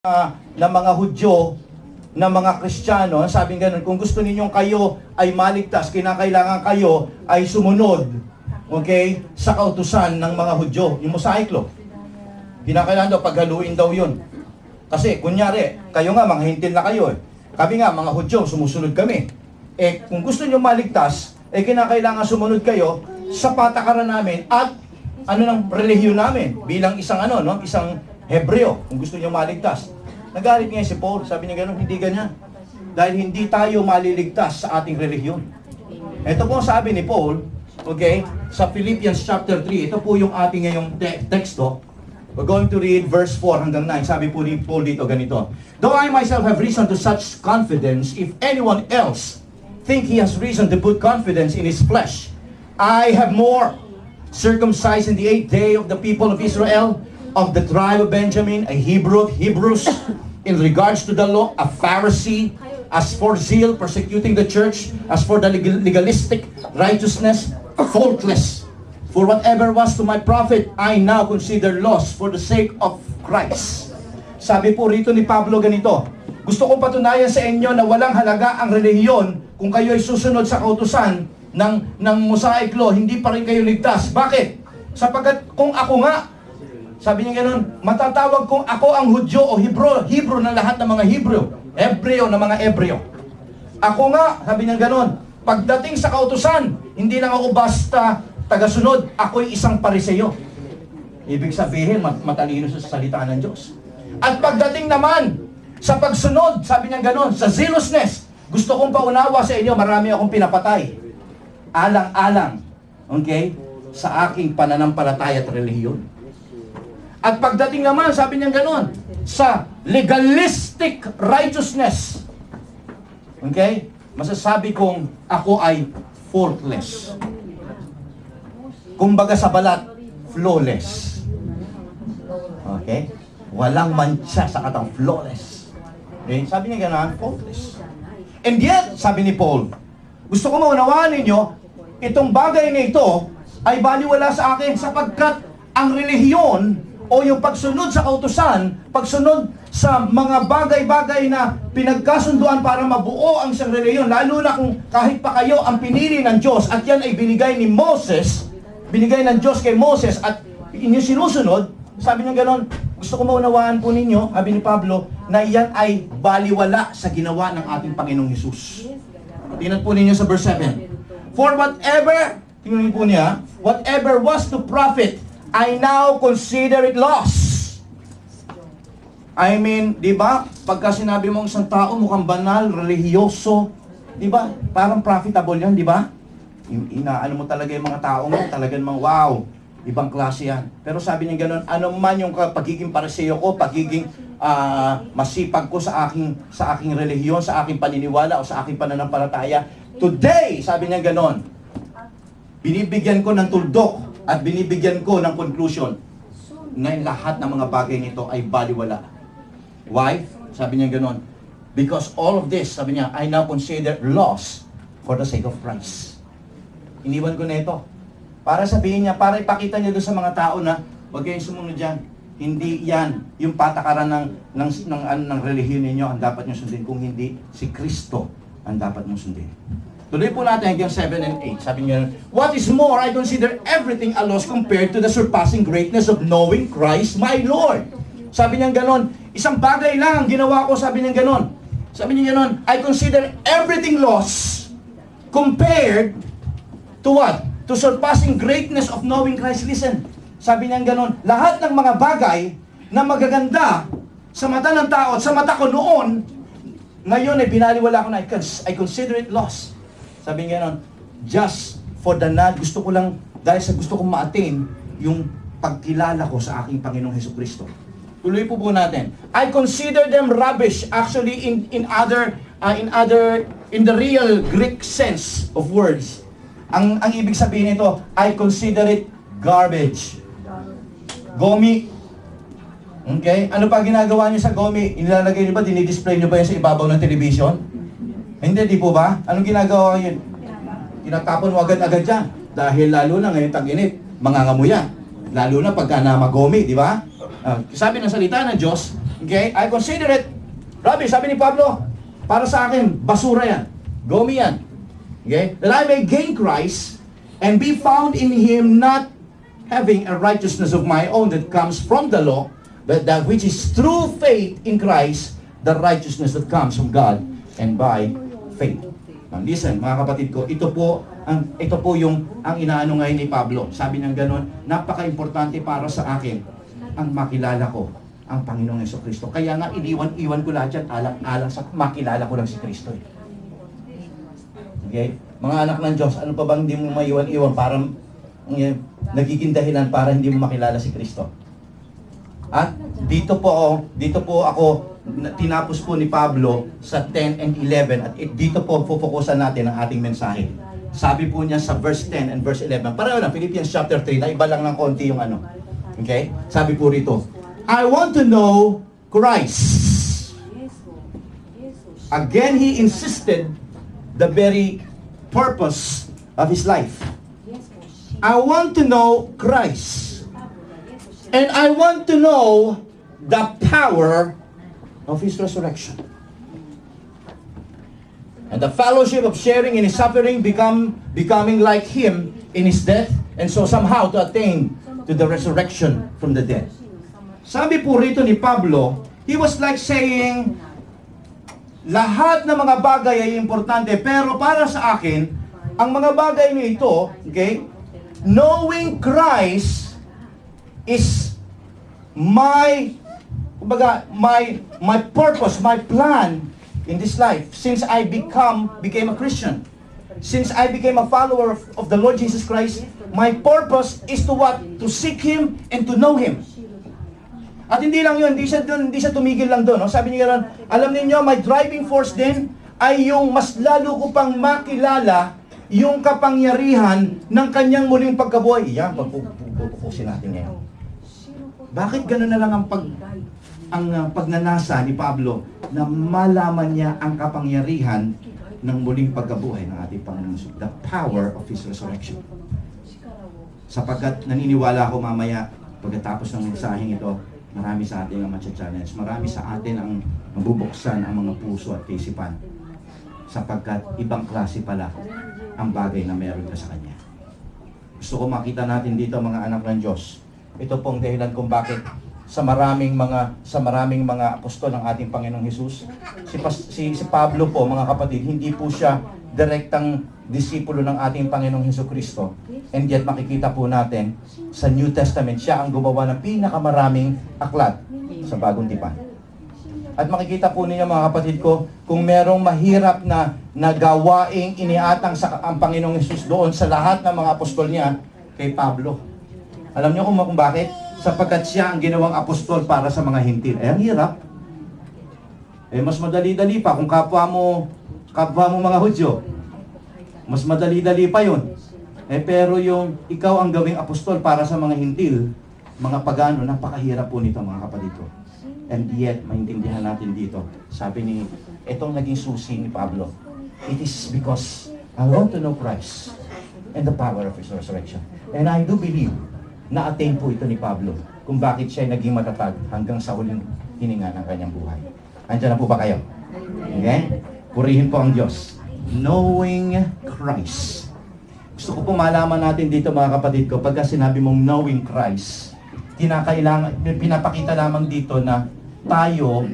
na mga Hudyo, na mga Kristiyano, sabi ganun, kung gusto ninyong kayo ay maligtas, kinakailangan kayo ay sumunod, okay, sa kautusan ng mga Hudyo, yung Mosaic Law. Kinakailangan daw, paghaluin daw yun. Kasi, kunyari, kayo nga, mga hintil na kayo. Kami nga, mga Hudyo, sumusunod kami. Kung gusto niyo maligtas, kinakailangan sumunod kayo sa patakaran namin at ng relihiyon namin bilang isang isang Hebreo, kung gusto niyo maligtas. Nagalit nga si Paul, sabi niya gano'n, hindi ganyan. Dahil hindi tayo maliligtas sa ating relihiyon. Ito po sabi ni Paul, okay, sa Philippians chapter 3, ito po yung ating ngayong teksto. We're going to read verse 4 hanggang 9. Sabi po ni Paul dito ganito, "Though I myself have reason to such confidence, if anyone else think he has reason to put confidence in his flesh, I have more. Circumcised in the 8th day of the people of Israel, of the tribe of Benjamin, a Hebrew of Hebrews, in regards to the law, a Pharisee, as for zeal, persecuting the church, as for the legalistic righteousness, faultless. For whatever was to my profit, I now consider loss for the sake of Christ." Sabi po rito ni Pablo ganito, gusto kong patunayan sa inyo na walang halaga ang relihiyon kung kayo ay susunod sa kautusan ng Mosaic Law, hindi pa rin kayo ligtas. Bakit? Sapagkat kung ako nga, sabi niya gano'n, matatawag kong ako ang Hudyo o Hebrew ng lahat ng mga Hebreo ng mga Hebreo. Ako nga, sabi niya gano'n, pagdating sa kautusan, hindi lang ako basta tagasunod, ako'y isang Pariseo. Ibig sabihin, matalino sa salita ng Diyos. At pagdating naman sa pagsunod, sabi niya gano'n, sa zealousness, gusto kong paunawa sa inyo, marami akong pinapatay. Alang-alang, okay, sa aking pananampalataya at relihiyon. At pagdating naman, sabi niya gano'n, sa legalistic righteousness, okay, masasabi kong ako ay faultless. Kumbaga sa balat, flawless. Okay? Walang mancha sa katang flawless. Okay? Sabi niya gano'n, faultless. And yet, sabi ni Paul, gusto ko maunawaan ninyo, itong bagay na ito ay baliwala sa akin sapagkat ang relihiyon o yung pagsunod sa kautusan, pagsunod sa mga bagay-bagay na pinagkasunduan para mabuo ang isang relihiyon, lalo na kung kahit pa kayo ang pinili ng Diyos at yan ay binigay ni Moses, binigay ng Diyos kay Moses at inyo sinusunod, sabi niya gano'n, gusto ko maunawaan po ninyo, sabi ni Pablo, na yan ay baliwala sa ginawa ng ating Panginoong Hesus. Tingnan po ninyo sa verse 7. "For whatever," tingnan po niya, "whatever was to profit, I now consider it loss." I mean, di ba? Pagka sinabi mong isang tao mukhang banal, relihiyoso, di ba? Parang profitable yan, di ba? Inaano mo talaga yung mga tao mo, talagang mga wow, ibang klase yan. Pero sabi niya gano'n, ano man yung pagiging Pariseo ko, pagiging masipag ko sa aking relihiyon, sa aking paniniwala o sa aking pananampalataya, today, sabi niya gano'n, binibigyan ko ng tuldok at binibigyan ko ng conclusion na lahat ng mga bagay nito ay baliwala. Why? Sabi niya gano'n, because all of this, sabi niya, I now consider loss for the sake of Christ. Iniwan ko na ito. Para sabihin niya, para ipakita niya doon sa mga tao na huwag kayong sumunod dyan. Hindi yan yung patakaran ng relihiyon ninyo ang dapat nyo sundin. Kung hindi, si Kristo ang dapat nyo sundin. Tuloy po natin hanggang 7 and 8. Sabi niya, "What is more, I consider everything a loss compared to the surpassing greatness of knowing Christ my Lord." Sabi niya ganon, isang bagay lang ang ginawa ko, sabi niya ganon. Sabi niya ganon, I consider everything loss compared to what? To surpassing greatness of knowing Christ. Listen, sabi niya ganon, lahat ng mga bagay na magaganda sa mata ng tao at sa mata ko noon, ngayon ay binaliwala ko na, I consider it loss. Sabi nga nun, just for the gusto ko lang, dahil sa gusto kong ma-attain yung pagkilala ko sa aking Panginoong Hesukristo. Tuloy po natin. I consider them rubbish. Actually, in the real Greek sense of words, ang ibig sabihin nito, I consider it garbage. Gomi. Okay? Ano pa ginagawa niyo sa gomi? Inilalagay niyo ba, dinidisplay niyo ba yan sa ibabaw ng television? Hindi, di po ba? Anong ginagawa yun? Tinatapon mo agad-agad yan. Dahil lalo na ngayon tag-init, mangangamuya. Lalo na pagka namagomi, di ba? Sabi ng salita ng Diyos, Okay? I consider it, Rabbi, sabi ni Pablo, para sa akin, basura yan. Gomi yan. Okay? That I may gain Christ and be found in Him, not having a righteousness of my own that comes from the law, but that which is through faith in Christ, the righteousness that comes from God and by faith. Now listen, mga kapatid ko, ito po yung ang inaano ngayon ni Pablo. Sabi niya gano'n, napaka-importante para sa akin ang makilala ko ang Panginoong Jesucristo. Kaya nga iniwan ko lahat yan, alang sa makilala ko lang si Kristo. Okay? Mga anak ng Diyos, ano pa bang hindi mo maiwan-iwan para nagiging dahilan para hindi mo makilala si Kristo? At dito po ako tinapos po ni Pablo sa 10 and 11 at dito po fokusan natin ang ating mensahe. Sabi po niya sa verse 10 and verse 11. Pareho lang, Philippians chapter 3, na iba lang ng konti yung ano. Okay? Sabi po rito, I want to know Christ. Again, he insisted the very purpose of his life. I want to know Christ. And I want to know the power of His resurrection. And the fellowship of sharing in His suffering, becoming like Him in His death, and so somehow to attain to the resurrection from the dead. Sabi po rito ni Pablo, he was like saying, lahat ng mga bagay ay importante, pero para sa akin, ang mga bagay na ito, okay, knowing Christ is my purpose, my plan in this life since I became a Christian. Since I became a follower of the Lord Jesus Christ, my purpose is to what? To seek Him and to know Him. At hindi lang yun, hindi siya tumigil lang doon. No? Sabi niya ron, alam niyo, my driving force din ay yung mas lalo ko pang makilala yung kapangyarihan ng kanyang muling pagkabuhay. Yan, pagpupusin natin ngayon. Bakit gano'n na lang ang pagnanasa ni Pablo na malaman niya ang kapangyarihan ng muling pagkabuhay ng ating Panginoon, the power of His resurrection? Sapagkat naniniwala ako mamaya, pagkatapos ng mensaheng ito, marami sa atin ang matcha-challenge. Marami sa atin ang mabubuksan ang mga puso at kaisipan. Sapagkat ibang klase pala ang bagay na meron ka sa Kanya. Gusto ko makita natin dito, mga anak ng Diyos. Ito pong dahilan kung bakit sa maraming mga apostol ng ating Panginoong Hesus, si Pablo po, mga kapatid, hindi po siya direktang disipulo ng ating Panginoong Hesukristo. And yet makikita po natin sa New Testament, siya ang gumawa ng pinakamaraming aklat sa Bagong Tipan. At makikita po ninyo, mga kapatid ko, kung merong mahirap na gawaing iniatang sa ang Panginoong Hesus doon sa lahat ng mga apostol niya, kay Pablo. Alam niyo kung bakit? Sapagkat siya ang ginawang apostol para sa mga hintil. Ang hirap. Mas madali-dali pa kung kapwa mo mga Hudyo. Mas madali-dali pa yun. Pero yung ikaw ang gawing apostol para sa mga hintil, mga pagano, napakahirap po nito, mga kapatid ko. And yet, maintindihan natin dito. Sabi ni, itong naging susi ni Pablo, it is because I want to know Christ and the power of His resurrection. And I do believe na-attain po ito ni Pablo kung bakit siya naging matatag hanggang sa huling hininga ng kanyang buhay. Andiyan na po ba kayo? Okay? Purihin po ang Diyos. Knowing Christ. Gusto ko po malaman natin dito, mga kapatid ko, pagka sinabi mong knowing Christ, pinapakita lamang dito na tayo